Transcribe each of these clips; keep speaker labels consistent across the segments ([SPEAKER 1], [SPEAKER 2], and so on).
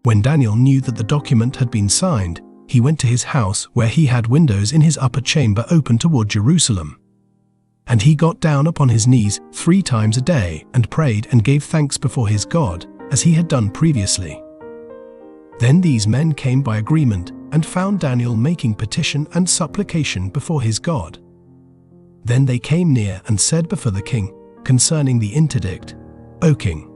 [SPEAKER 1] When Daniel knew that the document had been signed, he went to his house where he had windows in his upper chamber open toward Jerusalem. And he got down upon his knees 3 times a day and prayed and gave thanks before his God, as he had done previously. Then these men came by agreement and found Daniel making petition and supplication before his God. Then they came near and said before the king, concerning the interdict, "O king,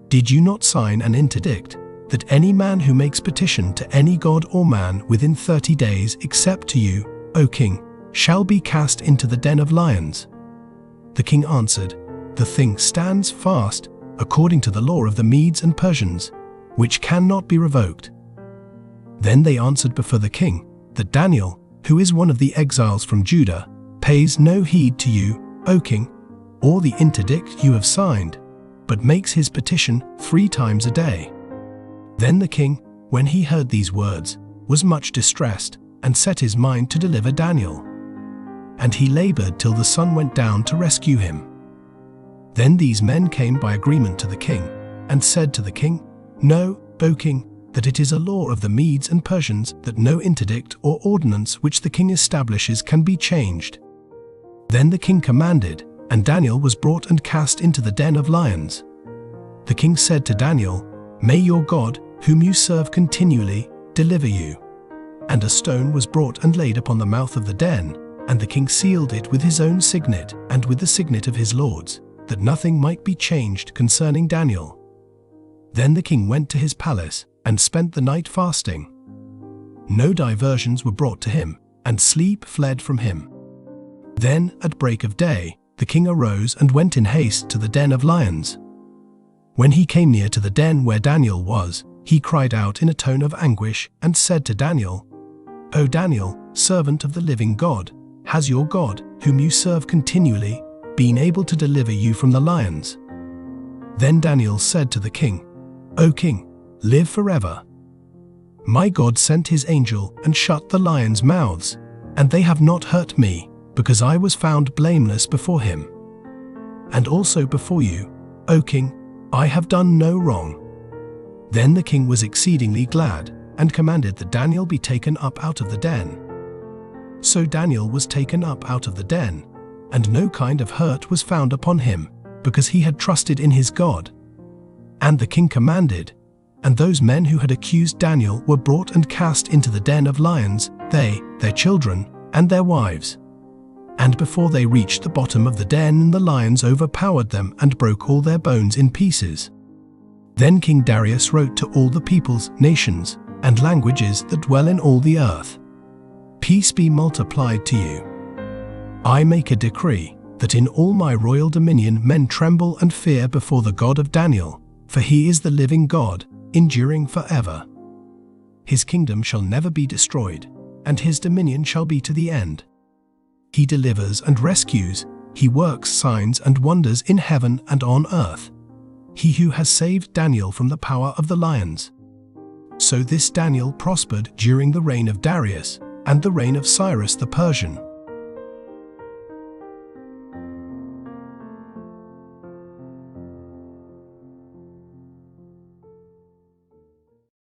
[SPEAKER 1] did you not sign an interdict, that any man who makes petition to any god or man within 30 days except to you, O king, shall be cast into the den of lions?" The king answered, "The thing stands fast, according to the law of the Medes and Persians, which cannot be revoked." Then they answered before the king, that Daniel, who is one of the exiles from Judah, pays no heed to you, O king, or the interdict you have signed, but makes his petition 3 times a day. Then the king, when he heard these words, was much distressed, and set his mind to deliver Daniel. And he labored till the sun went down to rescue him. Then these men came by agreement to the king, and said to the king, "Know, O king, that it is a law of the Medes and Persians that no interdict or ordinance which the king establishes can be changed." Then the king commanded, and Daniel was brought and cast into the den of lions. The king said to Daniel, "May your God, whom you serve continually, deliver you." And a stone was brought and laid upon the mouth of the den, and the king sealed it with his own signet and with the signet of his lords, that nothing might be changed concerning Daniel. Then the king went to his palace and spent the night fasting. No diversions were brought to him, and sleep fled from him. Then, at break of day, the king arose and went in haste to the den of lions. When he came near to the den where Daniel was, he cried out in a tone of anguish and said to Daniel, "O Daniel, servant of the living God, has your God, whom you serve continually, been able to deliver you from the lions?" Then Daniel said to the king, "O king, live forever. My God sent his angel and shut the lions' mouths, and they have not hurt me, because I was found blameless before him. And also before you, O king, I have done no wrong." Then the king was exceedingly glad, and commanded that Daniel be taken up out of the den. So Daniel was taken up out of the den, and no kind of hurt was found upon him, because he had trusted in his God. And the king commanded, and those men who had accused Daniel were brought and cast into the den of lions, they, their children, and their wives. And before they reached the bottom of the den, the lions overpowered them and broke all their bones in pieces. Then King Darius wrote to all the peoples, nations, and languages that dwell in all the earth, "Peace be multiplied to you. I make a decree, that in all my royal dominion men tremble and fear before the God of Daniel, for he is the living God, enduring forever. His kingdom shall never be destroyed, and his dominion shall be to the end. He delivers and rescues, he works signs and wonders in heaven and on earth. He who has saved Daniel from the power of the lions." So this Daniel prospered during the reign of Darius and the reign of Cyrus the Persian.